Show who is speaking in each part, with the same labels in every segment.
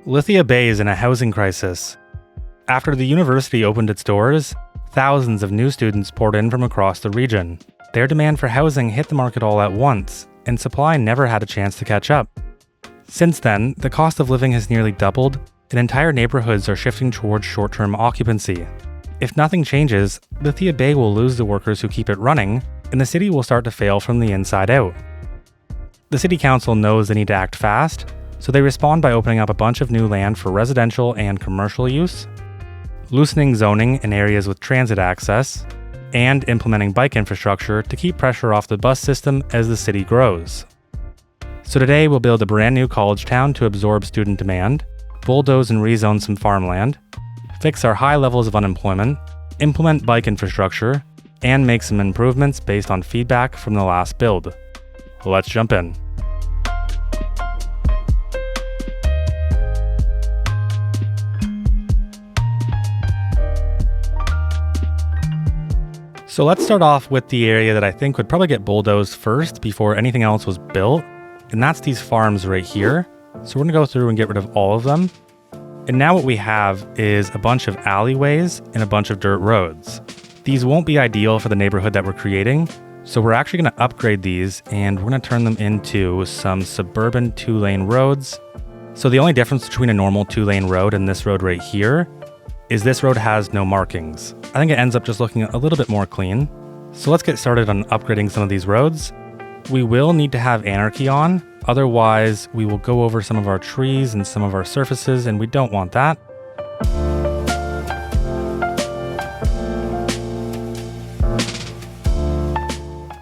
Speaker 1: Lithia Bay is in a housing crisis. After the university opened its doors, thousands of new students poured in from across the region. Their demand for housing hit the market all at once, and supply never had a chance to catch up. Since then, the cost of living has nearly doubled, and entire neighborhoods are shifting towards short-term occupancy. If nothing changes, Lithia Bay will lose the workers who keep it running, and the city will start to fail from the inside out. The city council knows they need to act fast, so they respond by opening up a bunch of new land for residential and commercial use, loosening zoning in areas with transit access, and implementing bike infrastructure to keep pressure off the bus system as the city grows. So today we'll build a brand new college town to absorb student demand, bulldoze and rezone some farmland, fix our high levels of unemployment, implement bike infrastructure, and make some improvements based on feedback from the last build. Let's jump in. So let's start off with the area that I think would probably get bulldozed first before anything else was built, and that's these farms right here. So we're gonna go through and get rid of all of them. And now what we have is a bunch of alleyways and a bunch of dirt roads. These won't be ideal for the neighborhood that we're creating, so we're actually gonna upgrade these and we're gonna turn them into some suburban 2-lane roads. So the only difference between a normal 2-lane road and this road right here is this road has no markings. I think it ends up just looking a little bit more clean. So let's get started on upgrading some of these roads. We will need to have anarchy on, otherwise we will go over some of our trees and some of our surfaces, and we don't want that.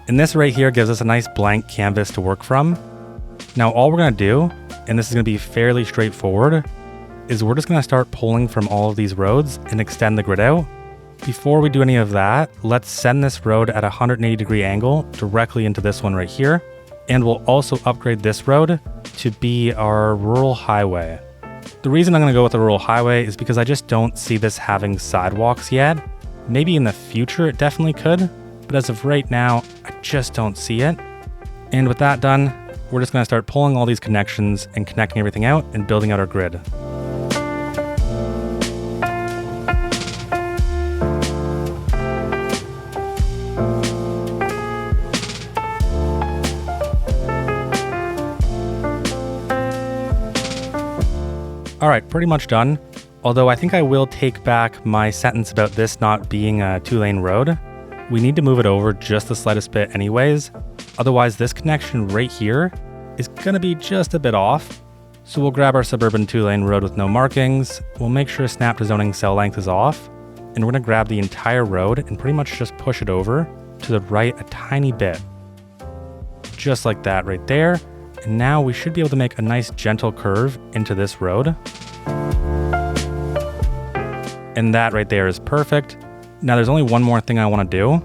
Speaker 1: And this right here gives us a nice blank canvas to work from. Now all we're gonna do, and this is gonna be fairly straightforward, is we're just gonna start pulling from all of these roads and extend the grid out. Before we do any of that, let's send this road at a 180-degree angle directly into this one right here. And we'll also upgrade this road to be our rural highway. The reason I'm gonna go with the rural highway is because I just don't see this having sidewalks yet. Maybe in the future it definitely could, but as of right now, I just don't see it. And with that done, we're just gonna start pulling all these connections and connecting everything out and building out our grid. Alright, pretty much done. Although I think I will take back my sentence about this not being a 2-lane road. We need to move it over just the slightest bit anyways. Otherwise, this connection right here is gonna be just a bit off. So we'll grab our suburban 2-lane road with no markings. We'll make sure snap to zoning cell length is off. And we're gonna grab the entire road and pretty much just push it over to the right a tiny bit. Just like that right there. And now we should be able to make a nice gentle curve into this road. And that right there is perfect. Now there's only one more thing I want to do.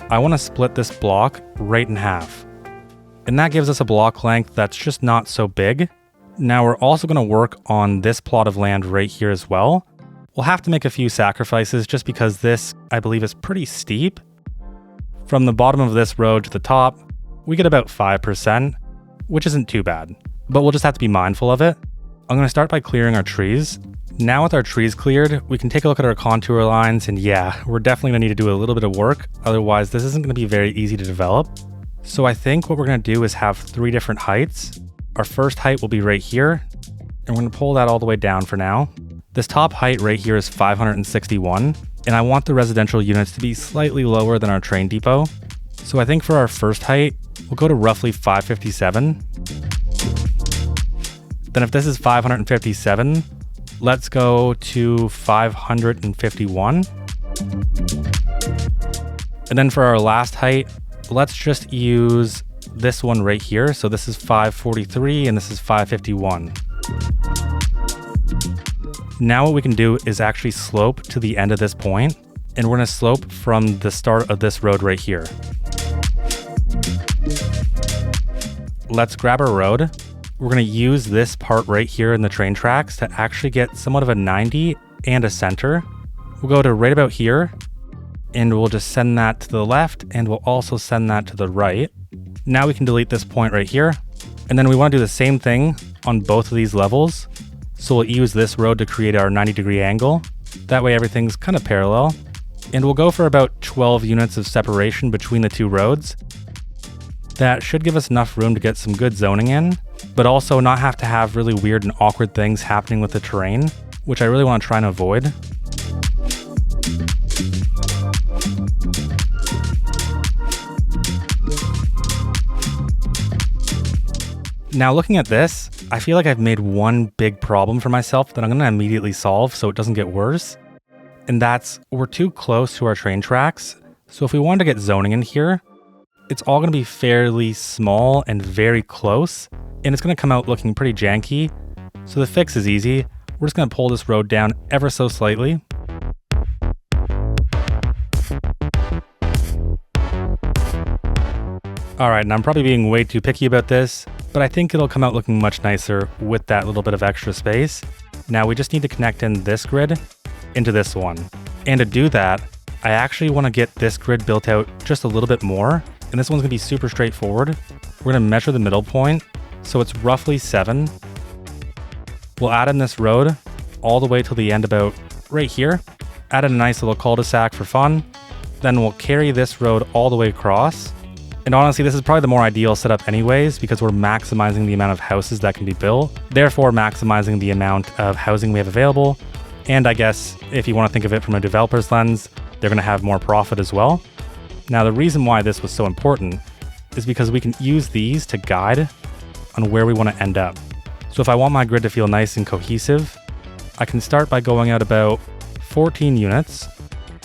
Speaker 1: I want to split this block right in half. And that gives us a block length that's just not so big. Now we're also going to work on this plot of land right here as well. We'll have to make a few sacrifices just because this, I believe, is pretty steep. From the bottom of this road to the top, we get about 5%. Which isn't too bad, but we'll just have to be mindful of it. I'm going to start by clearing our trees. Now with our trees cleared, we can take a look at our contour lines, and yeah, we're definitely going to need to do a little bit of work, otherwise this isn't going to be very easy to develop. So I think what we're going to do is have 3 different heights. Our first height will be right here, and we're going to pull that all the way down for now. This top height right here is 561, and I want the residential units to be slightly lower than our train depot. So I think for our first height, we'll go to roughly 557. Then if this is 557, let's go to 551. And then for our last height, let's just use this one right here. So this is 543 and this is 551. Now what we can do is actually slope to the end of this point, and we're gonna slope from the start of this road right here. Let's grab our road. We're gonna use this part right here in the train tracks to actually get somewhat of a 90 and a center. We'll go to right about here, and we'll just send that to the left, and we'll also send that to the right. Now we can delete this point right here, and then we wanna do the same thing on both of these levels. So we'll use this road to create our 90-degree angle. That way everything's kind of parallel. And we'll go for about 12 units of separation between the two roads. That should give us enough room to get some good zoning in, but also not have to have really weird and awkward things happening with the terrain, which I really want to try and avoid. Now looking at this, I feel like I've made one big problem for myself that I'm going to immediately solve so it doesn't get worse. And that's, we're too close to our train tracks. So if we wanted to get zoning in here, it's all going to be fairly small and very close. And it's going to come out looking pretty janky. So the fix is easy. We're just going to pull this road down ever so slightly. Alright, and I'm probably being way too picky about this, but I think it'll come out looking much nicer with that little bit of extra space. Now we just need to connect in this grid into this one. And to do that, I actually want to get this grid built out just a little bit more, and this one's going to be super straightforward. We're going to measure the middle point, so it's roughly 7. We'll add in this road all the way till the end about right here. Add in a nice little cul-de-sac for fun. Then we'll carry this road all the way across. And honestly, this is probably the more ideal setup anyways, because we're maximizing the amount of houses that can be built, therefore maximizing the amount of housing we have available. And I guess if you want to think of it from a developer's lens, they're going to have more profit as well. Now, the reason why this was so important is because we can use these to guide on where we want to end up. So if I want my grid to feel nice and cohesive, I can start by going out about 14 units.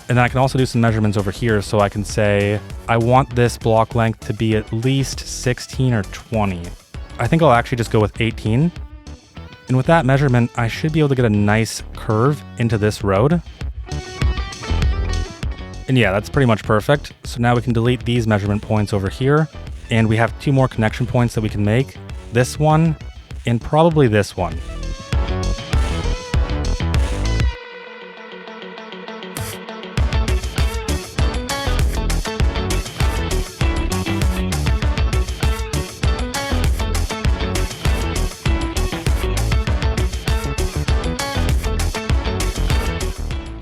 Speaker 1: And then I can also do some measurements over here, so I can say, I want this block length to be at least 16 or 20. I think I'll actually just go with 18. And with that measurement, I should be able to get a nice curve into this road. And yeah, that's pretty much perfect. So now we can delete these measurement points over here. And we have 2 more connection points that we can make. This one, and probably this one.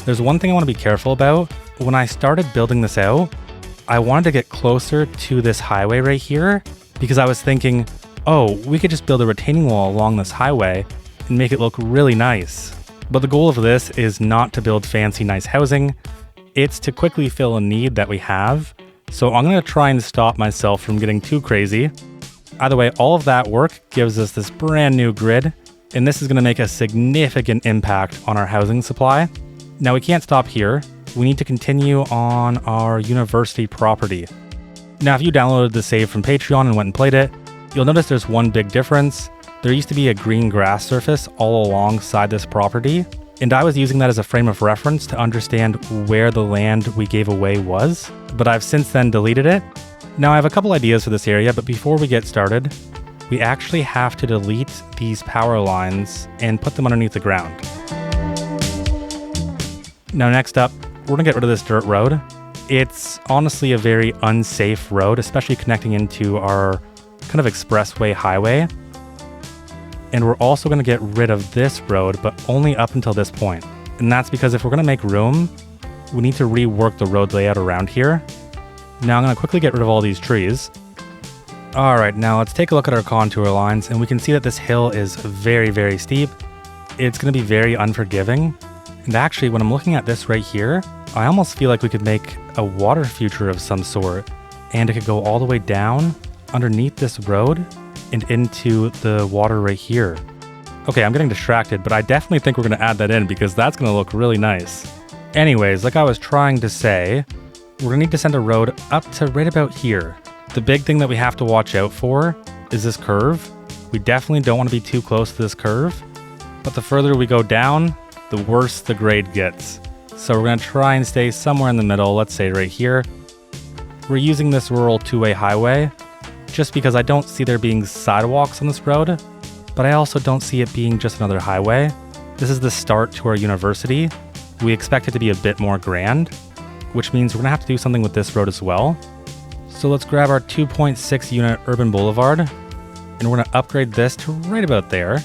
Speaker 1: There's one thing I want to be careful about. When I started building this out, I wanted to get closer to this highway right here because I was thinking, oh, we could just build a retaining wall along this highway and make it look really nice. But the goal of this is not to build fancy, nice housing. It's to quickly fill a need that we have. So I'm going to try and stop myself from getting too crazy. Either way, all of that work gives us this brand new grid, and this is going to make a significant impact on our housing supply. Now we can't stop here. We need to continue on our university property. Now if you downloaded the save from Patreon and went and played it, you'll notice there's one big difference. There used to be a green grass surface all alongside this property, and I was using that as a frame of reference to understand where the land we gave away was, but I've since then deleted it. Now I have a couple ideas for this area, but before we get started, we actually have to delete these power lines and put them underneath the ground. Now next up, we're gonna get rid of this dirt road. It's honestly a very unsafe road, especially connecting into our kind of expressway highway. And we're also gonna get rid of this road, but only up until this point. And that's because if we're gonna make room, we need to rework the road layout around here. Now I'm gonna quickly get rid of all these trees. All right, now let's take a look at our contour lines, and we can see that this hill is very, very steep. It's gonna be very unforgiving. And actually, when I'm looking at this right here, I almost feel like we could make a water feature of some sort, and it could go all the way down underneath this road and into the water right here. Okay, I'm getting distracted, but I definitely think we're gonna add that in because that's gonna look really nice. Anyways, like I was trying to say, we're gonna need to send a road up to right about here. The big thing that we have to watch out for is this curve. We definitely don't want to be too close to this curve, but the further we go down, the worse the grade gets. So we're going to try and stay somewhere in the middle, let's say right here. We're using this rural two-way highway just because I don't see there being sidewalks on this road, but I also don't see it being just another highway. This is the start to our university. We expect it to be a bit more grand, which means we're going to have to do something with this road as well. So let's grab our 2.6 unit urban boulevard, and we're going to upgrade this to right about there.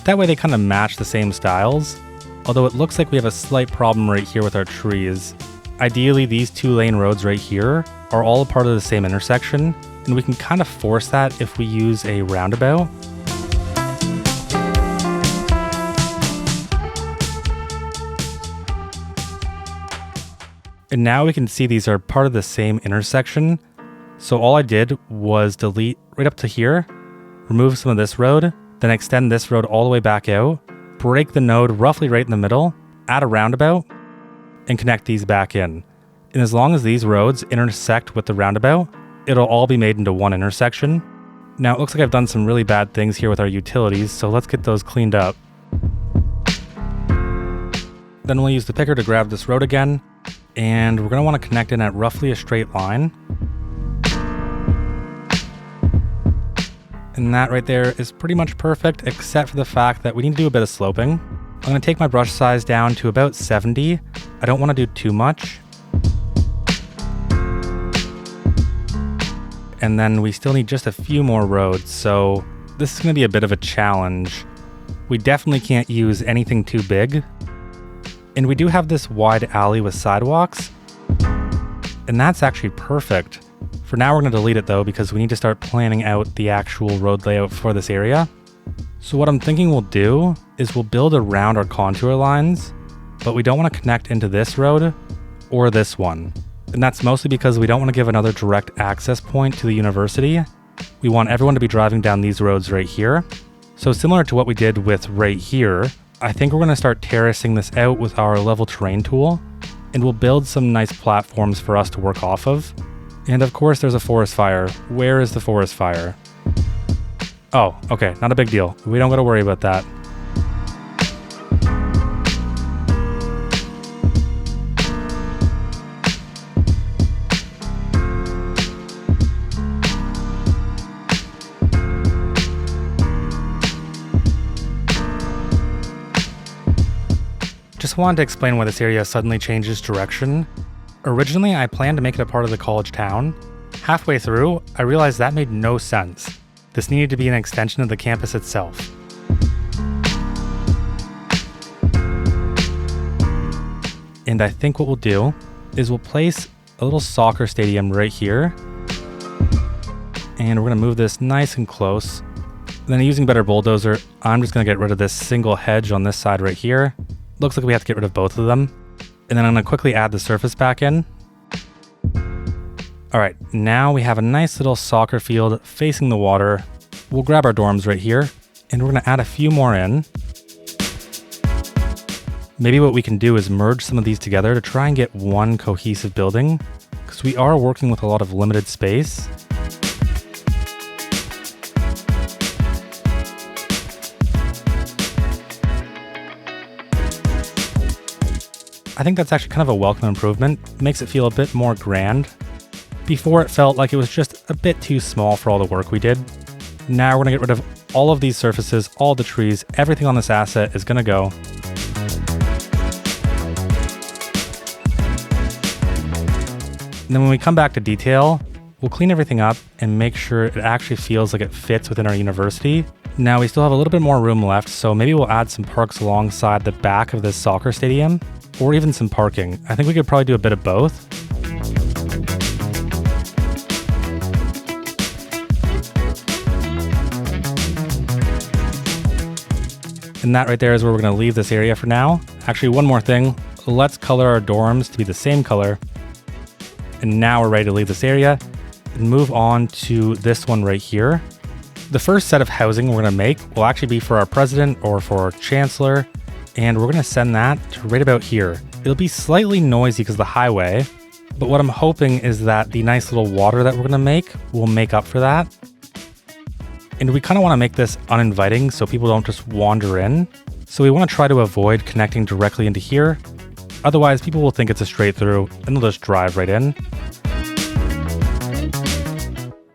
Speaker 1: That way they kind of match the same styles, although it looks like we have a slight problem right here with our trees. Ideally, these 2-lane roads right here are all a part of the same intersection, and we can kind of force that if we use a roundabout. And now we can see these are part of the same intersection. So all I did was delete right up to here, remove some of this road, then extend this road all the way back out, break the node roughly right in the middle, add a roundabout, and connect these back in. And as long as these roads intersect with the roundabout, it'll all be made into one intersection. Now it looks like I've done some really bad things here with our utilities, so let's get those cleaned up. Then we'll use the picker to grab this road again, and we're going to want to connect in at roughly a straight line. And that right there is pretty much perfect, except for the fact that we need to do a bit of sloping. I'm going to take my brush size down to about 70. I don't want to do too much. And then we still need just a few more roads, so this is going to be a bit of a challenge. We definitely can't use anything too big. And we do have this wide alley with sidewalks, and that's actually perfect. For now, we're going to delete it though, because we need to start planning out the actual road layout for this area. So what I'm thinking we'll do is we'll build around our contour lines, but we don't want to connect into this road or this one. And that's mostly because we don't want to give another direct access point to the university. We want everyone to be driving down these roads right here. So similar to what we did with right here, I think we're going to start terracing this out with our level terrain tool, and we'll build some nice platforms for us to work off of. And of course there's a forest fire. Where is the forest fire? Oh, okay, not a big deal. We don't got to worry about that. Just wanted to explain why this area suddenly changes direction. Originally, I planned to make it a part of the college town. Halfway through, I realized that made no sense. This needed to be an extension of the campus itself. And I think what we'll do is we'll place a little soccer stadium right here. And we're going to move this nice and close. And then using a better bulldozer, I'm just going to get rid of this single hedge on this side right here. Looks like we have to get rid of both of them. And then I'm going to quickly add the surface back in. All right, now we have a nice little soccer field facing the water. We'll grab our dorms right here, and we're going to add a few more in. Maybe what we can do is merge some of these together to try and get one cohesive building, because we are working with a lot of limited space. I think that's actually kind of a welcome improvement. It makes it feel a bit more grand. Before it felt like it was just a bit too small for all the work we did. Now we're gonna get rid of all of these surfaces, all the trees, everything on this asset is gonna go. And then when we come back to detail, we'll clean everything up and make sure it actually feels like it fits within our university. Now we still have a little bit more room left, so maybe we'll add some parks alongside the back of this soccer stadium. Or even some parking. I think we could probably do a bit of both. And that right there is where we're going to leave this area for now. Actually, one more thing. Let's color our dorms to be the same color. And now we're ready to leave this area and move on to this one right here. The first set of housing we're going to make will actually be for our president or for our chancellor. And we're going to send that to right about here. It'll be slightly noisy because of the highway, but what I'm hoping is that the nice little water that we're going to make will make up for that. And we kind of want to make this uninviting so people don't just wander in. So we want to try to avoid connecting directly into here. Otherwise, people will think it's a straight through and they'll just drive right in.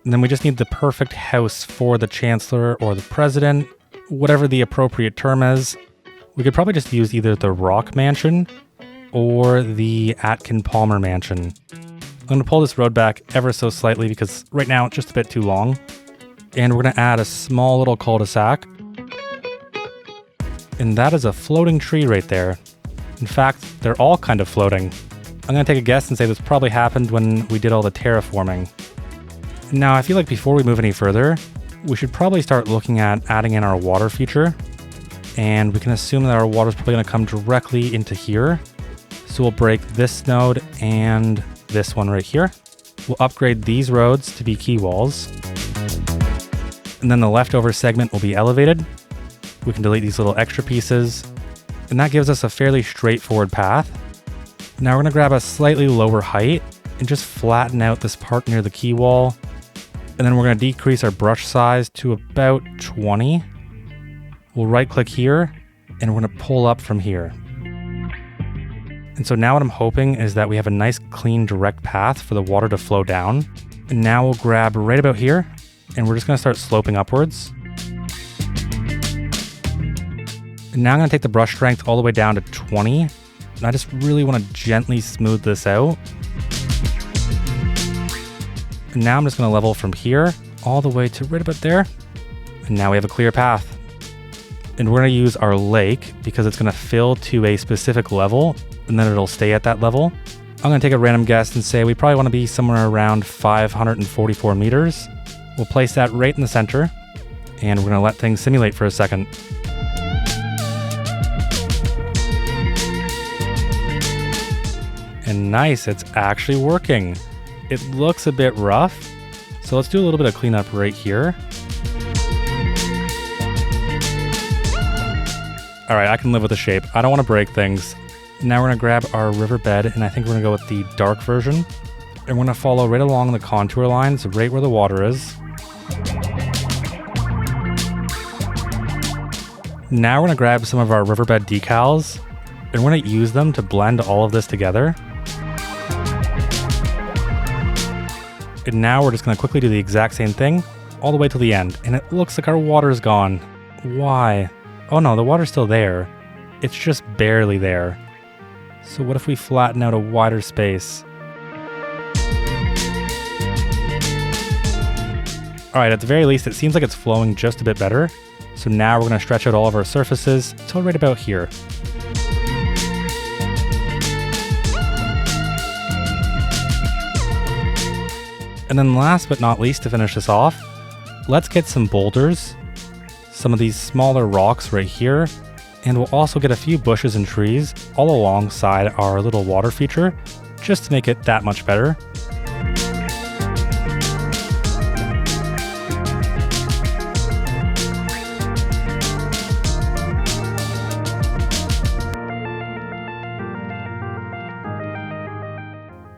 Speaker 1: And then we just need the perfect house for the chancellor or the president, whatever the appropriate term is. We could probably just use either the Rock Mansion or the Atkin Palmer Mansion. I'm going to pull this road back ever so slightly because right now it's just a bit too long. And we're going to add a small little cul-de-sac. And that is a floating tree right there. In fact, they're all kind of floating. I'm going to take a guess and say this probably happened when we did all the terraforming. Now, I feel like before we move any further, we should probably start looking at adding in our water feature. And we can assume that our water is probably going to come directly into here. So we'll break this node and this one right here. We'll upgrade these roads to be quay walls. And then the leftover segment will be elevated. We can delete these little extra pieces. And that gives us a fairly straightforward path. Now we're going to grab a slightly lower height and just flatten out this part near the quay wall. And then we're going to decrease our brush size to about 20. We'll right click here and we're going to pull up from here. And so now what I'm hoping is that we have a nice clean direct path for the water to flow down. And now we'll grab right about here and we're just going to start sloping upwards. And now I'm going to take the brush strength all the way down to 20. And I just really want to gently smooth this out. And now I'm just going to level from here all the way to right about there. And now we have a clear path. And we're going to use our lake because it's going to fill to a specific level and then it'll stay at that level. I'm going to take a random guess and say we probably want to be somewhere around 544 meters. We'll place that right in the center and we're going to let things simulate for a second. And nice, it's actually working. It looks a bit rough, so let's do a little bit of cleanup right here. All right, I can live with the shape. I don't want to break things. Now we're gonna grab our riverbed, and I think we're gonna go with the dark version. And we're gonna follow right along the contour lines, right where the water is. Now we're gonna grab some of our riverbed decals, and we're gonna use them to blend all of this together. And now we're just gonna quickly do the exact same thing all the way to the end. And it looks like our water is gone. Why? Oh no, the water's still there. It's just barely there. So what if we flatten out a wider space? All right, at the very least, it seems like it's flowing just a bit better. So now we're gonna stretch out all of our surfaces till right about here. And then last but not least, to finish this off, let's get some boulders, some of these smaller rocks right here, and we'll also get a few bushes and trees all alongside our little water feature, just to make it that much better.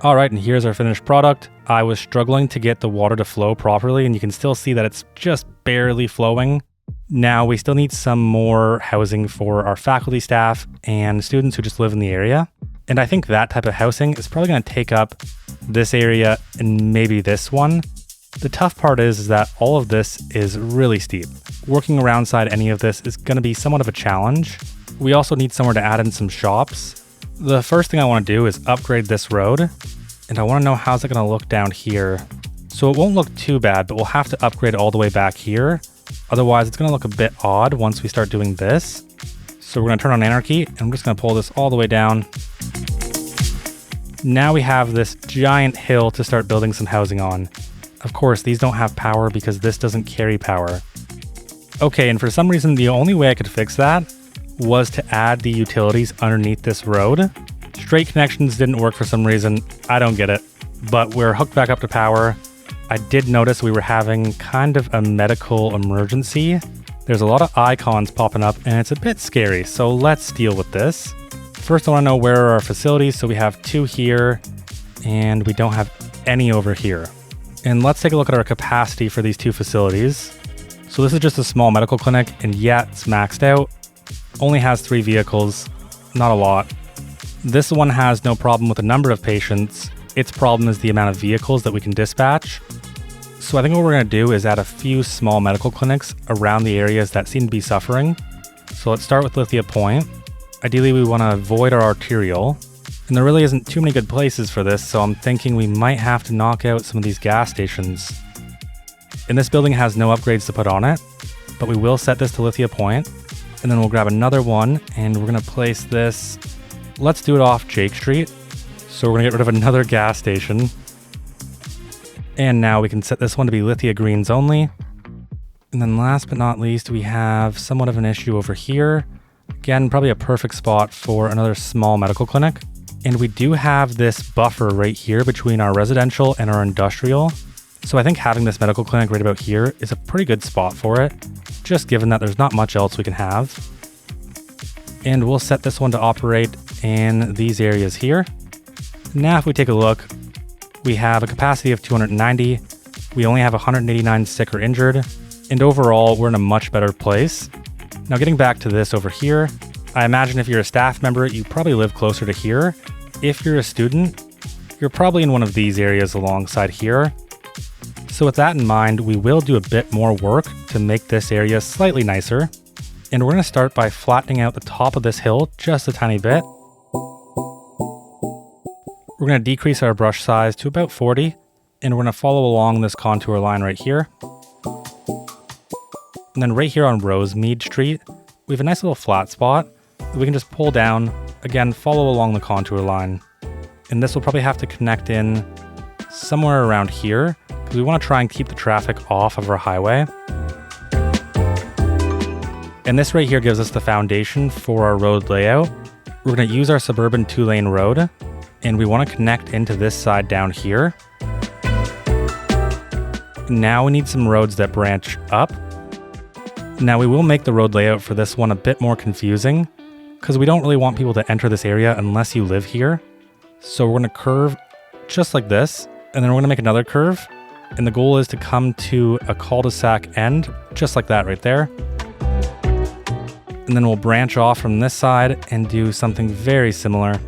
Speaker 1: All right, and here's our finished product. I was struggling to get the water to flow properly, and you can still see that it's just barely flowing. Now, we still need some more housing for our faculty, staff, and students who just live in the area. And I think that type of housing is probably going to take up this area and maybe this one. The tough part is that all of this is really steep. Working around side any of this is going to be somewhat of a challenge. We also need somewhere to add in some shops. The first thing I want to do is upgrade this road, and I want to know how's it going to look down here. So it won't look too bad, but we'll have to upgrade all the way back here. Otherwise, it's going to look a bit odd once we start doing this. So we're going to turn on anarchy, and I'm just going to pull this all the way down. Now we have this giant hill to start building some housing on. Of course, these don't have power because this doesn't carry power. Okay, and for some reason, the only way I could fix that was to add the utilities underneath this road. Straight connections didn't work for some reason. I don't get it. But we're hooked back up to power. I did notice we were having kind of a medical emergency. There's a lot of icons popping up and it's a bit scary, so let's deal with this. First, I want to know where are our facilities. So we have 2 here and we don't have any over here. And let's take a look at our capacity for these 2 facilities. So this is just a small medical clinic, and yeah, it's maxed out. Only has 3 vehicles, not a lot. This one has no problem with the number of patients. Its problem is the amount of vehicles that we can dispatch. So I think what we're going to do is add a few small medical clinics around the areas that seem to be suffering. So let's start with Lithia Point. Ideally, we want to avoid our arterial. And there really isn't too many good places for this, so I'm thinking we might have to knock out some of these gas stations. And this building has no upgrades to put on it, but we will set this to Lithia Point. And then we'll grab another one, and we're gonna place this, let's do it off Jake Street. So we're gonna get rid of another gas station. And now we can set this one to be Lithia greens only. And then last but not least, we have somewhat of an issue over here. Again, probably a perfect spot for another small medical clinic. And we do have this buffer right here between our residential and our industrial. So I think having this medical clinic right about here is a pretty good spot for it, just given that there's not much else we can have. And we'll set this one to operate in these areas here. Now if we take a look, we have a capacity of 290. We only have 189 sick or injured. And overall, we're in a much better place. Now getting back to this over here, I imagine if you're a staff member, you probably live closer to here. If you're a student, you're probably in one of these areas alongside here. So with that in mind, we will do a bit more work to make this area slightly nicer. And we're going to start by flattening out the top of this hill just a tiny bit. We're going to decrease our brush size to about 40, and we're going to follow along this contour line right here. And then right here on Rosemead Street, we have a nice little flat spot that we can just pull down, again, follow along the contour line. And this will probably have to connect in somewhere around here, because we want to try and keep the traffic off of our highway. And this right here gives us the foundation for our road layout. We're going to use our suburban 2-lane road, and we want to connect into this side down here. Now we need some roads that branch up. Now we will make the road layout for this one a bit more confusing, because we don't really want people to enter this area unless you live here. So we're going to curve just like this, and then we're going to make another curve. And the goal is to come to a cul-de-sac end, just like that right there. And then we'll branch off from this side and do something very similar.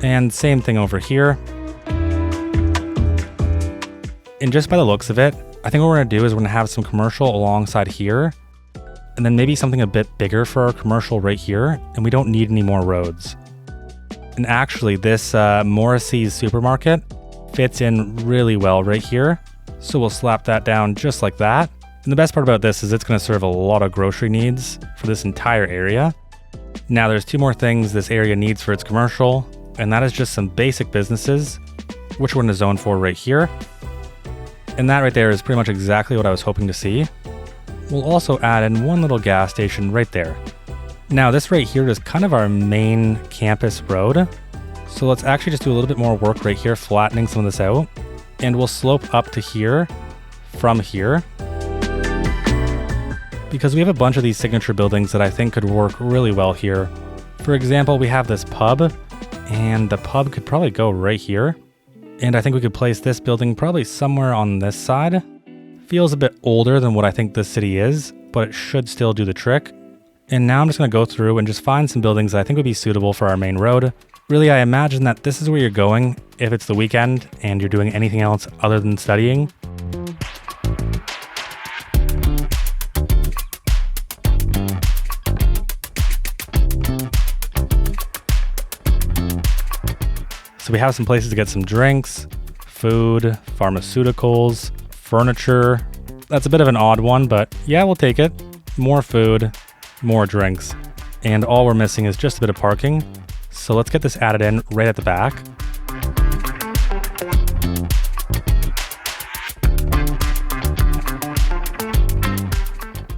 Speaker 1: And same thing over here. And just by the looks of it, I think what we're going to do is we're going to have some commercial alongside here, and then maybe something a bit bigger for our commercial right here, and we don't need any more roads. And actually, this Morrissey's supermarket fits in really well right here, so we'll slap that down just like that. And the best part about this is it's going to serve a lot of grocery needs for this entire area. Now there's two more things this area needs for its commercial, and that is just some basic businesses, which we're going to zone for right here. And that right there is pretty much exactly what I was hoping to see. We'll also add in one little gas station right there. Now this right here is kind of our main campus road. So let's actually just do a little bit more work right here, flattening some of this out. And we'll slope up to here from here, because we have a bunch of these signature buildings that I think could work really well here. For example, we have this pub, and the pub could probably go right here. And I think we could place this building probably somewhere on this side. Feels a bit older than what I think this city is, but it should still do the trick. And now I'm just going to go through and just find some buildings that I think would be suitable for our main road. Really, I imagine that this is where you're going if it's the weekend and you're doing anything else other than studying. So we have some places to get some drinks, food, pharmaceuticals, furniture. That's a bit of an odd one, but yeah, we'll take it. More food, more drinks. And all we're missing is just a bit of parking. So let's get this added in right at the back.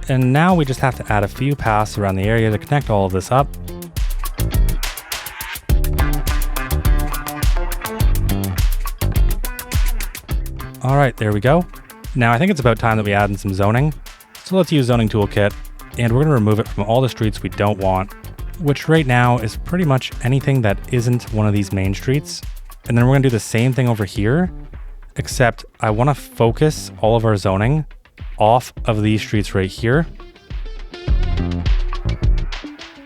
Speaker 1: And now we just have to add a few paths around the area to connect all of this up. All right, there we go. Now I think it's about time that we add in some zoning. So let's use zoning toolkit, and we're gonna remove it from all the streets we don't want, which right now is pretty much anything that isn't one of these main streets. And then we're gonna do the same thing over here, except I wanna focus all of our zoning off of these streets right here.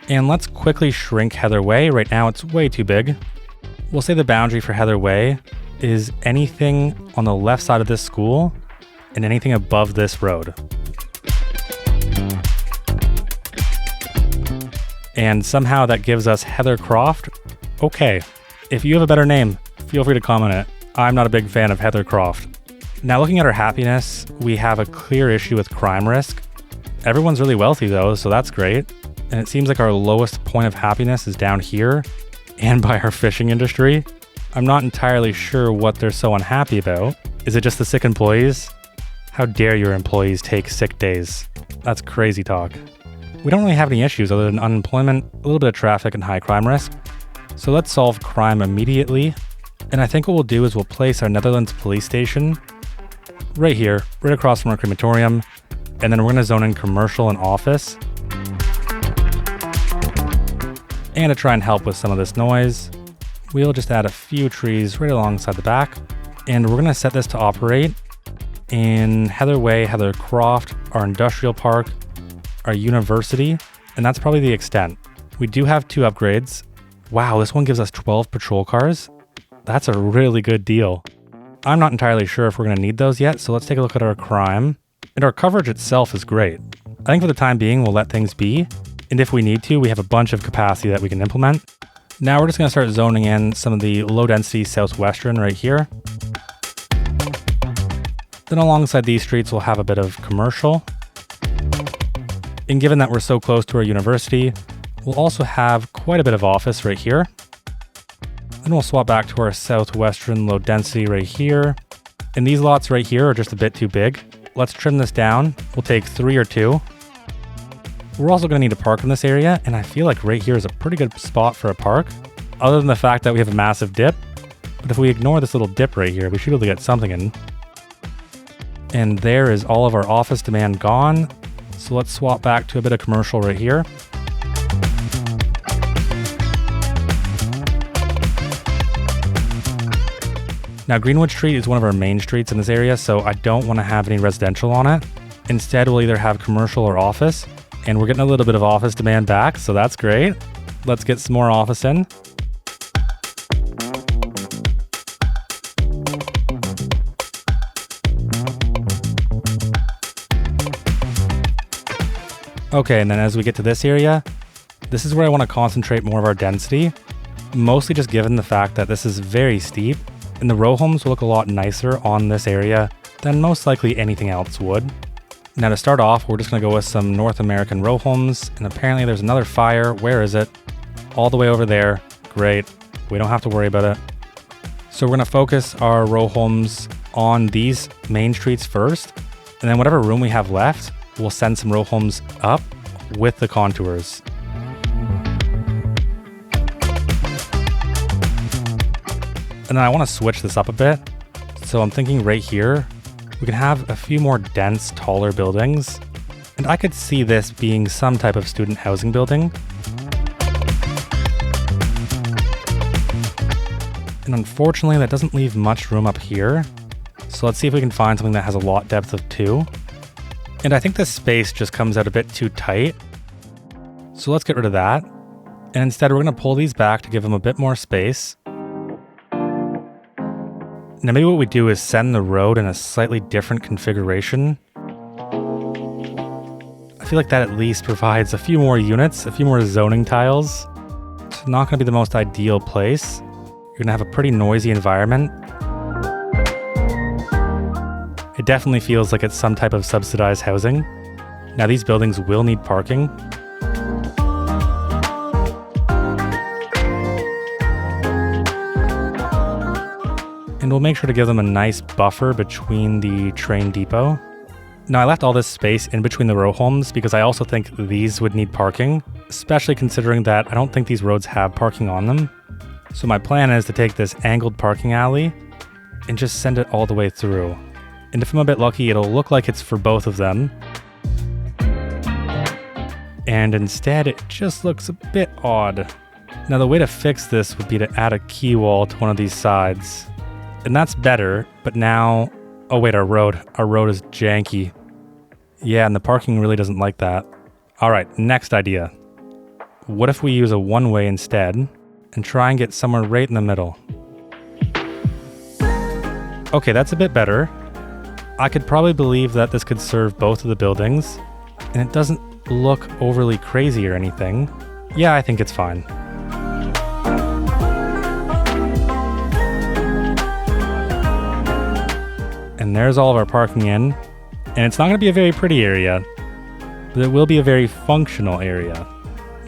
Speaker 1: And let's quickly shrink Heather Way. Right now it's way too big. We'll say the boundary for Heather Way is anything on the left side of this school and anything above this road. And somehow that gives us Heather Croft. Okay, if you have a better name, feel free to comment it. I'm not a big fan of Heather Croft. Now looking at our happiness, we have a clear issue with crime risk. Everyone's really wealthy though, so that's great. And it seems like our lowest point of happiness is down here and by our fishing industry. I'm not entirely sure what they're so unhappy about. Is it just the sick employees? How dare your employees take sick days? That's crazy talk. We don't really have any issues other than unemployment, a little bit of traffic, and high crime risk. So let's solve crime immediately. And I think what we'll do is we'll place our Netherlands police station right here, right across from our crematorium. And then we're going to zone in commercial and office. And to try and help with some of this noise, we'll just add a few trees right alongside the back. And we're going to set this to operate in Heather Way, Heather Croft, our industrial park, our university, and that's probably the extent. We do have 2 upgrades. Wow, this one gives us 12 patrol cars. That's a really good deal. I'm not entirely sure if we're going to need those yet, so let's take a look at our crime. And our coverage itself is great. I think for the time being, we'll let things be. And if we need to, we have a bunch of capacity that we can implement. Now we're just going to start zoning in some of the low density southwestern right here. Then alongside these streets, we'll have a bit of commercial. And given that we're so close to our university, we'll also have quite a bit of office right here. Then we'll swap back to our southwestern low density right here. And these lots right here are just a bit too big. Let's trim this down. We'll take 3 or 2. We're also going to need a park in this area, and I feel like right here is a pretty good spot for a park, other than the fact that we have a massive dip. But if we ignore this little dip right here, we should be able to get something in. And there is all of our office demand gone. So let's swap back to a bit of commercial right here. Now Greenwood Street is one of our main streets in this area, so I don't want to have any residential on it. Instead, we'll either have commercial or office, and we're getting a little bit of office demand back, so that's great. Let's get some more office in. Okay, and then as we get to this area, this is where I want to concentrate more of our density, mostly just given the fact that this is very steep, and the row homes will look a lot nicer on this area than most likely anything else would. Now to start off, we're just going to go with some North American row homes, and apparently there's another fire. Where is it? All the way over there. Great. We don't have to worry about it. So we're going to focus our row homes on these main streets first, and then whatever room we have left, we'll send some row homes up with the contours. And then I want to switch this up a bit. So I'm thinking right here, we can have a few more dense, taller buildings. And I could see this being some type of student housing building. And unfortunately, that doesn't leave much room up here. So let's see if we can find something that has a lot depth of 2. And I think this space just comes out a bit too tight. So let's get rid of that. And instead, we're going to pull these back to give them a bit more space. Now maybe what we do is send the road in a slightly different configuration. I feel like that at least provides a few more units, a few more zoning tiles. It's not going to be the most ideal place. You're going to have a pretty noisy environment. It definitely feels like it's some type of subsidized housing. Now these buildings will need parking. And we'll make sure to give them a nice buffer between the train depot. Now I left all this space in between the row homes because I also think these would need parking, especially considering that I don't think these roads have parking on them. So my plan is to take this angled parking alley and just send it all the way through. And if I'm a bit lucky, it'll look like it's for both of them. And instead, it just looks a bit odd. Now the way to fix this would be to add a key wall to one of these sides. And that's better, but now... Oh wait, our road is janky. Yeah, and the parking really doesn't like that. Alright, next idea. What if we use a one-way instead, and try and get somewhere right in the middle? Okay, that's a bit better. I could probably believe that this could serve both of the buildings, and it doesn't look overly crazy or anything. Yeah, I think it's fine. And there's all of our parking in, and it's not going to be a very pretty area. but it will be a very functional area.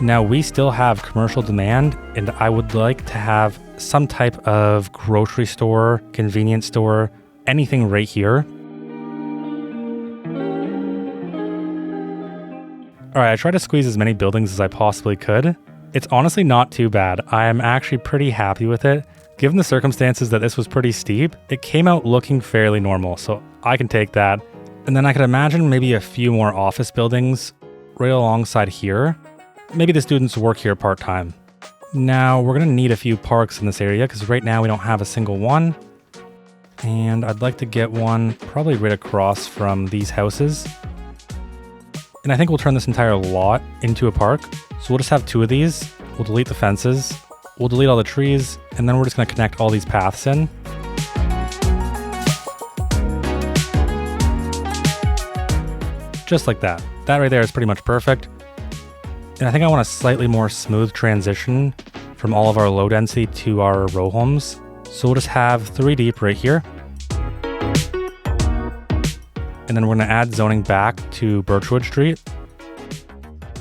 Speaker 1: Now we still have commercial demand, and I would like to have some type of grocery store, convenience store, anything right here. Alright, I tried to squeeze as many buildings as I possibly could. It's honestly not too bad. I am actually pretty happy with it. Given the circumstances that this was pretty steep, it came out looking fairly normal, so I can take that. And then I could imagine maybe a few more office buildings right alongside here. Maybe the students work here part-time. Now, we're going to need a few parks in this area because right now we don't have a single one. And I'd like to get one probably right across from these houses. And I think we'll turn this entire lot into a park. So we'll just have 2 of these. We'll delete the fences. We'll delete all the trees. And then we're just going to connect all these paths in. Just like that. That right there is pretty much perfect. And I think I want a slightly more smooth transition from all of our low density to our row homes. So we'll just have 3 deep right here. And then we're going to add zoning back to Birchwood Street.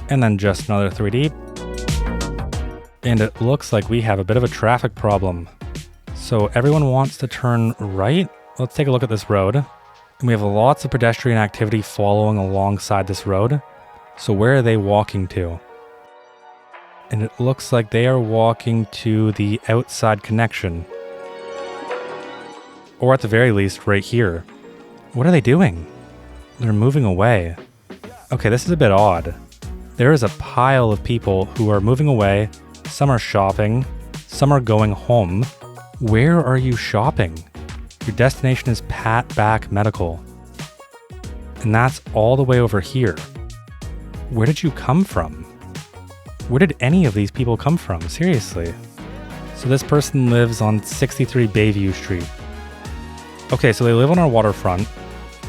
Speaker 1: And then just another 3 deep. And it looks like we have a bit of a traffic problem. So everyone wants to turn right. Let's take a look at this road. And we have lots of pedestrian activity following alongside this road. So where are they walking to? And it looks like they are walking to the outside connection. Or at the very least, right here. What are they doing? They're moving away. Okay, this is a bit odd. There is a pile of people who are moving away. Some are shopping. Some are going home. Where are you shopping? Your destination is Pat Back Medical. And that's all the way over here. Where did you come from? Where did any of these people come from? Seriously. So this person lives on 63 Bayview Street. Okay, so they live on our waterfront,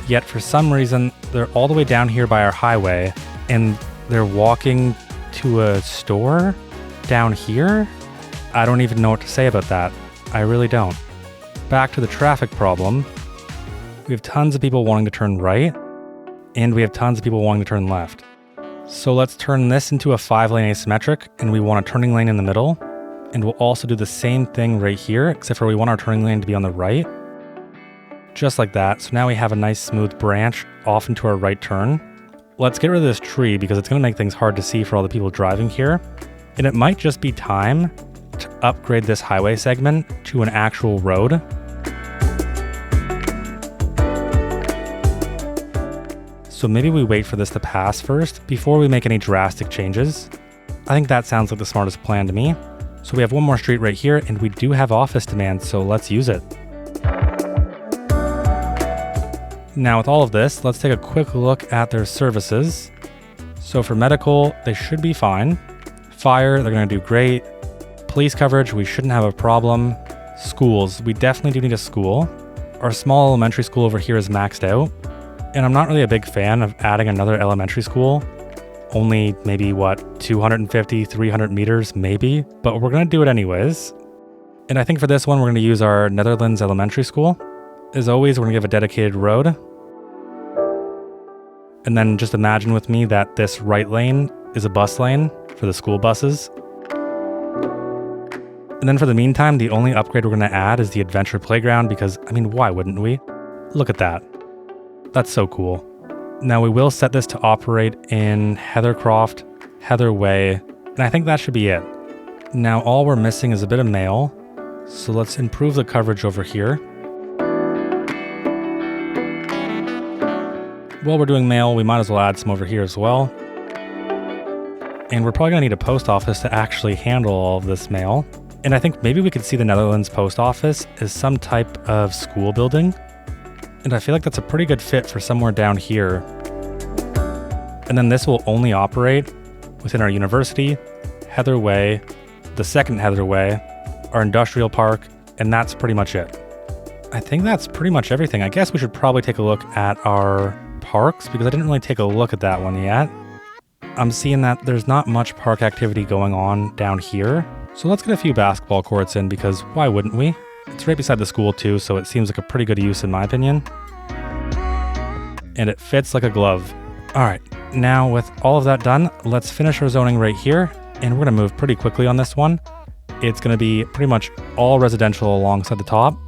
Speaker 1: yet for some reason, they're all the way down here by our highway, and they're walking to a store down here? I don't even know what to say about that. I really don't. Back to the traffic problem. We have tons of people wanting to turn right, and we have tons of people wanting to turn left. So let's turn this into a 5-lane asymmetric, and we want a turning lane in the middle. And we'll also do the same thing right here, except for we want our turning lane to be on the right. Just like that. So now we have a nice smooth branch off into our right turn. Let's get rid of this tree because it's going to make things hard to see for all the people driving here. And it might just be time to upgrade this highway segment to an actual road. So maybe we wait for this to pass first before we make any drastic changes. I think that sounds like the smartest plan to me. So we have one more street right here, and we do have office demand, so let's use it. Now with all of this, let's take a quick look at their services. So for medical, they should be fine. Fire, they're going to do great. Police coverage, we shouldn't have a problem. Schools, we definitely do need a school. Our small elementary school over here is maxed out. And I'm not really a big fan of adding another elementary school. Only maybe, 250, 300 meters, maybe. But we're going to do it anyways. And I think for this one, we're going to use our Netherlands Elementary School. As always, we're going to give a dedicated road. And then just imagine with me that this right lane is a bus lane for the school buses. And then for the meantime, the only upgrade we're going to add is the adventure playground because, why wouldn't we? Look at that. That's so cool. Now we will set this to operate in Heathercroft, Heather Way, and I think that should be it. Now all we're missing is a bit of mail, so let's improve the coverage over here. While we're doing mail, we might as well add some over here as well. And we're probably going to need a post office to actually handle all of this mail. And I think maybe we could see the Netherlands post office as some type of school building. And I feel like that's a pretty good fit for somewhere down here. And then this will only operate within our university, Heather Way, the second Heather Way, our industrial park, and that's pretty much it. I think that's pretty much everything. I guess we should probably take a look at our parks because I didn't really take a look at that one yet. I'm seeing that there's not much park activity going on down here. So let's get a few basketball courts in because why wouldn't we? It's right beside the school too, so it seems like a pretty good use in my opinion. And it fits like a glove. All right, Now with all of that done, let's finish our zoning right here, and we're gonna move pretty quickly on this one. It's gonna be pretty much all residential alongside the top.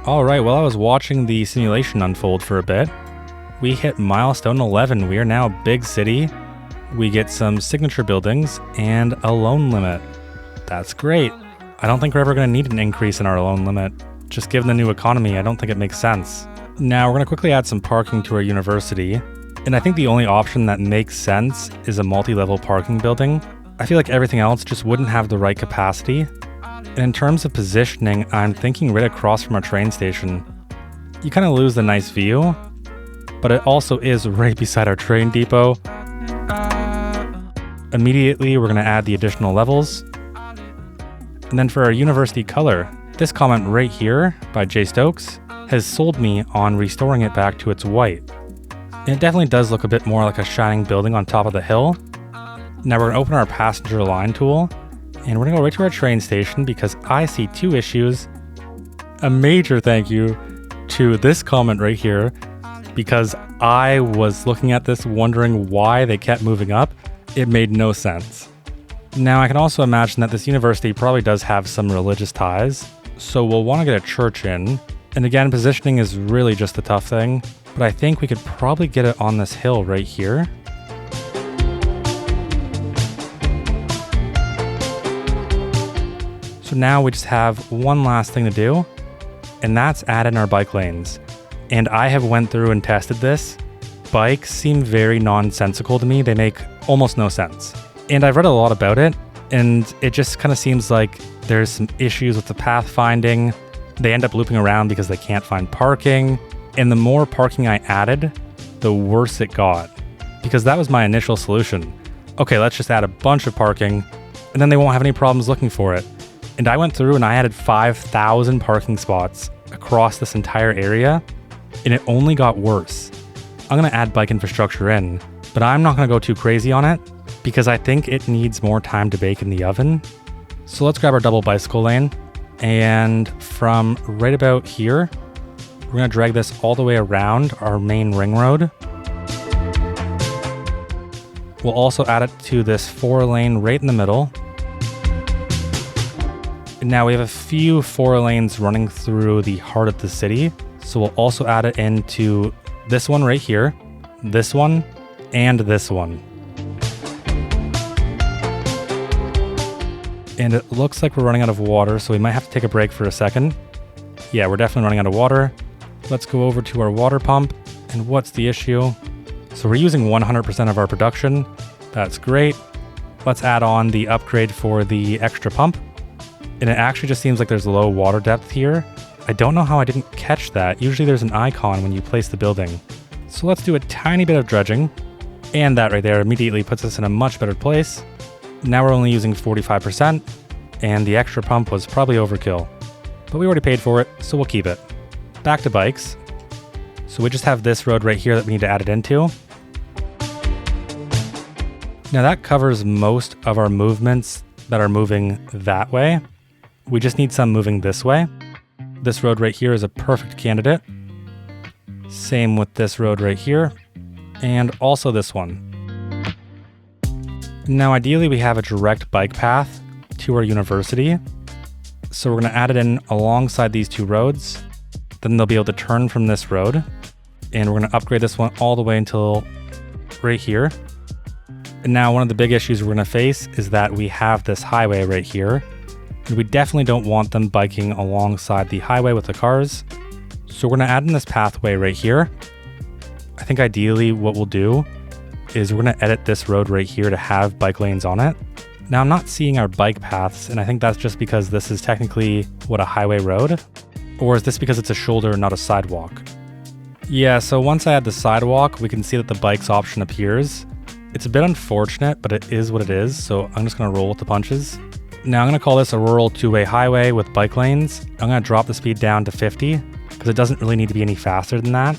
Speaker 1: Alright, while I was watching the simulation unfold for a bit, we hit milestone 11. We are now a big city. We get some signature buildings and a loan limit. That's great. I don't think we're ever going to need an increase in our loan limit. Just given the new economy, I don't think it makes sense. Now, we're going to quickly add some parking to our university. And I think the only option that makes sense is a multi-level parking building. I feel like everything else just wouldn't have the right capacity. And in terms of positioning, I'm thinking right across from our train station. You kind of lose the nice view, but it also is right beside our train depot. Immediately, we're going to add the additional levels. And then for our university color, this comment right here by Jay Stokes has sold me on restoring it back to its white. And it definitely does look a bit more like a shining building on top of the hill. Now we're going to open our passenger line tool, and we're going to go right to our train station because I see two issues. A major thank you to this comment right here, because I was looking at this wondering why they kept moving up. It made no sense. Now I can also imagine that this university probably does have some religious ties, so we'll want to get a church in. And again, positioning is really just the tough thing, but I think we could probably get it on this hill right here. So now we just have one last thing to do, and that's add in our bike lanes. And I have went through and tested this. Bikes seem very nonsensical to me. They make almost no sense. And I've read a lot about it, and it just kind of seems like there's some issues with the pathfinding. They end up looping around because they can't find parking. And the more parking I added, the worse it got. Because that was my initial solution. Okay, let's just add a bunch of parking, and then they won't have any problems looking for it. And I went through and I added 5,000 parking spots across this entire area, and it only got worse. I'm going to add bike infrastructure in, but I'm not going to go too crazy on it because I think it needs more time to bake in the oven. So let's grab our double bicycle lane, and from right about here, we're going to drag this all the way around our main ring road. We'll also add it to this 4-lane right in the middle. Now we have a few 4 lanes running through the heart of the city, so we'll also add it into this one right here, this one, and this one. And it looks like we're running out of water, so we might have to take a break for a second. Yeah, we're definitely running out of water. Let's go over to our water pump, and what's the issue? So we're using 100% of our production. That's great. Let's add on the upgrade for the extra pump. And it actually just seems like there's low water depth here. I don't know how I didn't catch that. Usually there's an icon when you place the building. So let's do a tiny bit of dredging. And that right there immediately puts us in a much better place. Now we're only using 45%, and the extra pump was probably overkill. But we already paid for it, so we'll keep it. Back to bikes. So we just have this road right here that we need to add it into. Now that covers most of our movements that are moving that way. We just need some moving this way. This road right here is a perfect candidate. Same with this road right here, and also this one. Now ideally we have a direct bike path to our university. So we're going to add it in alongside these two roads. Then they'll be able to turn from this road. And we're going to upgrade this one all the way until right here. Now, one of the big issues we're going to face is that we have this highway right here, and we definitely don't want them biking alongside the highway with the cars. So we're going to add in this pathway right here. I think ideally what we'll do is we're going to edit this road right here to have bike lanes on it. Now, I'm not seeing our bike paths, and I think that's just because this is technically a highway road? Or is this because it's a shoulder, not a sidewalk? Yeah, so once I add the sidewalk, we can see that the bikes option appears. It's a bit unfortunate, but it is what it is, so I'm just going to roll with the punches. Now I'm going to call this a rural two-way highway with bike lanes. I'm going to drop the speed down to 50, because it doesn't really need to be any faster than that.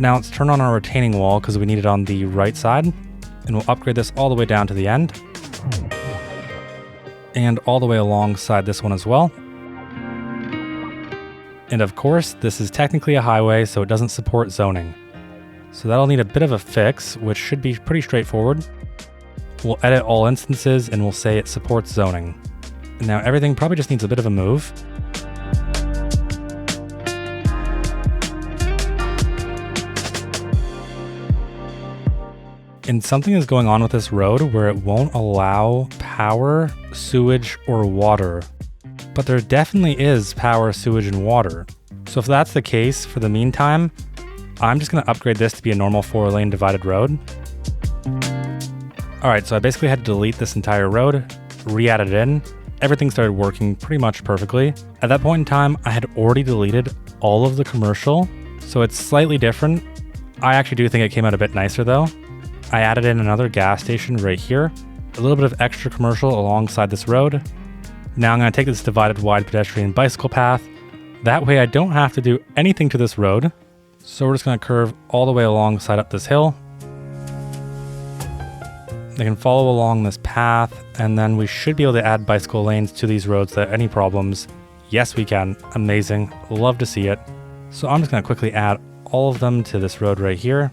Speaker 1: Now let's turn on our retaining wall, because we need it on the right side, and we'll upgrade this all the way down to the end. And all the way alongside this one as well. And of course, this is technically a highway, so it doesn't support zoning. So that'll need a bit of a fix, which should be pretty straightforward. We'll edit all instances and we'll say it supports zoning. And now everything probably just needs a bit of a move. And something is going on with this road where it won't allow power, sewage, or water. But there definitely is power, sewage, and water. So if that's the case, for the meantime, I'm just going to upgrade this to be a normal 4-lane divided road. Alright, so I basically had to delete this entire road, re-add it in. Everything started working pretty much perfectly. At that point in time, I had already deleted all of the commercial, so it's slightly different. I actually do think it came out a bit nicer though. I added in another gas station right here, a little bit of extra commercial alongside this road. Now I'm going to take this divided wide pedestrian bicycle path. That way I don't have to do anything to this road. So we're just going to curve all the way alongside up this hill. They can follow along this path, and then we should be able to add bicycle lanes to these roads without any problems. Yes, we can. Amazing. Love to see it. So I'm just going to quickly add all of them to this road right here.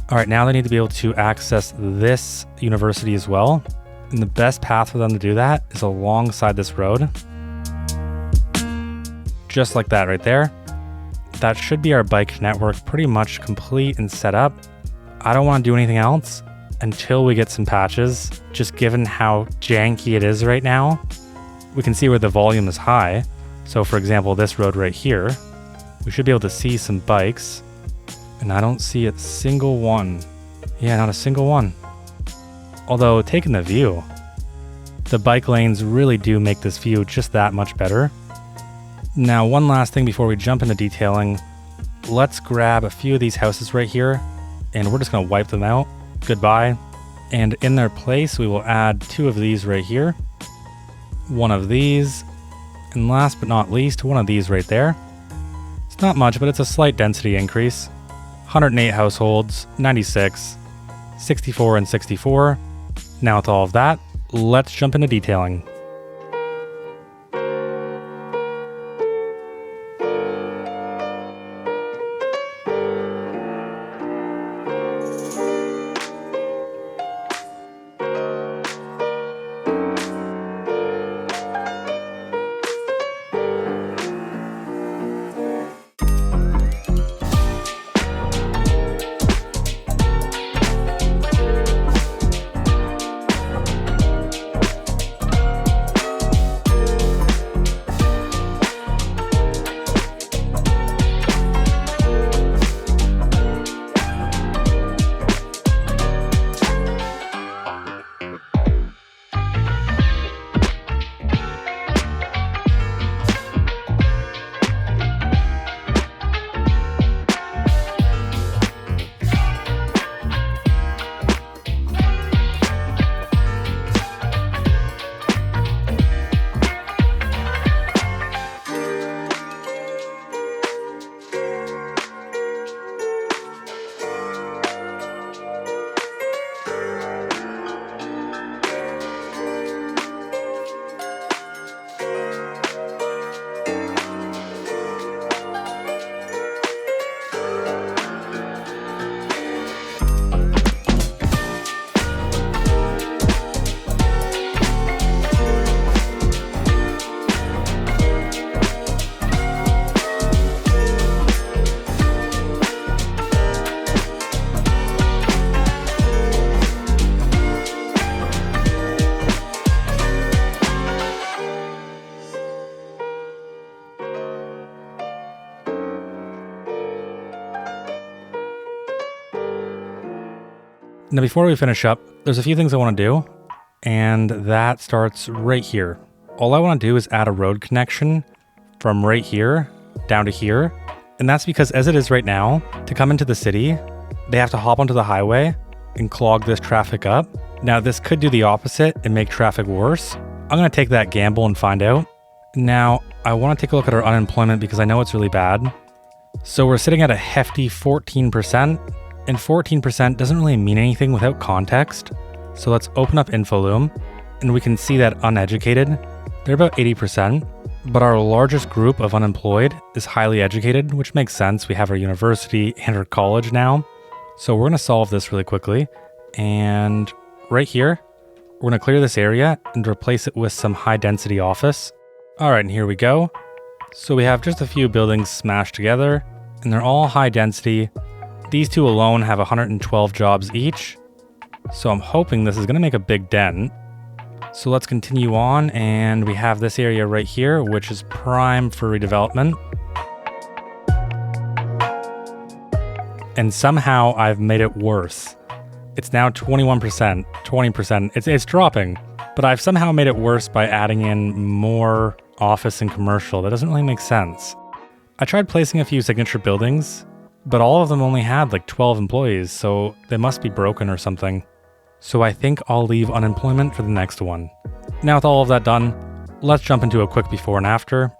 Speaker 1: All right, now they need to be able to access this university as well. And the best path for them to do that is alongside this road. Just like that right there. That should be our bike network pretty much complete and set up. I don't want to do anything else until we get some patches, just given how janky it is right now. We can see where the volume is high. So for example, this road right here, we should be able to see some bikes. And I don't see a single one. Yeah, not a single one. Although, taking the view, the bike lanes really do make this view just that much better. Now, one last thing before we jump into detailing. Let's grab a few of these houses right here, and we're just going to wipe them out. Goodbye. And in their place, we will add 2 of these right here. 1 of these. And last but not least, 1 of these right there. It's not much, but it's a slight density increase. 108 households, 96, 64 and 64. Now with all of that, let's jump into detailing. Now before we finish up, there's a few things I want to do, and that starts right here. All I want to do is add a road connection from right here down to here, and that's because as it is right now, to come into the city, they have to hop onto the highway and clog this traffic up. Now this could do the opposite and make traffic worse. I'm going to take that gamble and find out. Now I want to take a look at our unemployment because I know it's really bad. So we're sitting at a hefty 14%, and 14% doesn't really mean anything without context. So let's open up InfoLoom, and we can see that uneducated, they're about 80%, but our largest group of unemployed is highly educated, which makes sense. We have our university and our college now. So we're going to solve this really quickly. And right here, we're going to clear this area and replace it with some high density office. All right, and here we go. So we have just a few buildings smashed together, and they're all high density. These two alone have 112 jobs each. So I'm hoping this is going to make a big dent. So let's continue on, and we have this area right here, which is prime for redevelopment. And somehow I've made it worse. It's now 21%, 20%. It's dropping, but I've somehow made it worse by adding in more office and commercial. That doesn't really make sense. I tried placing a few signature buildings, but all of them only had like 12 employees, so they must be broken or something. So I think I'll leave unemployment for the next one. Now with all of that done, let's jump into a quick before and after.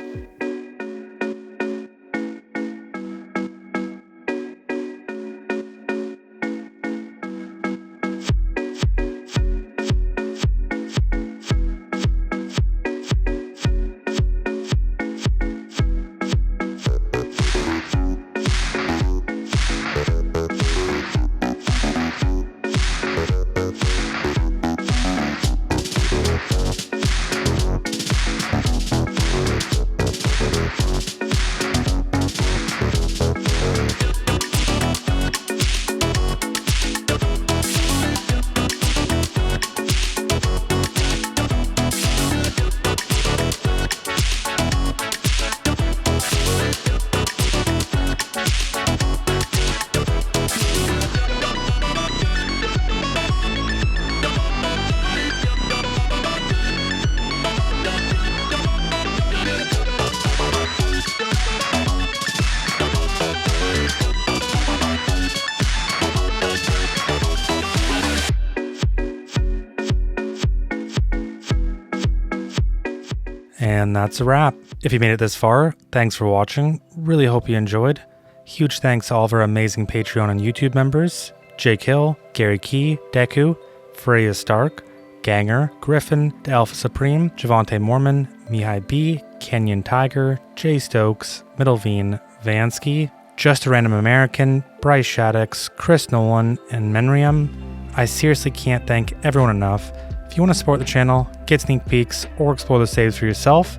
Speaker 1: And that's a wrap. If you made it this far, thanks for watching. Really hope you enjoyed. Huge thanks to all of our amazing Patreon and YouTube members: Jake Hill, Gary Key, Deku, Freya Stark, Ganger, Griffin, The Alpha Supreme, Javante Mormon, Mihai B, Kenyan Tiger, Jay Stokes, Middleveen, Vansky, Just a Random American, Bryce Shaddix, Chris Nolan, and Menriam. I seriously can't thank everyone enough. If you want to support the channel, get sneak peeks, or explore the saves for yourself,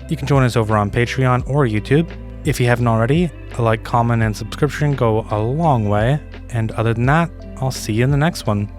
Speaker 1: you can join us over on Patreon or YouTube. If you haven't already, a like, comment, and subscription go a long way. And other than that, I'll see you in the next one.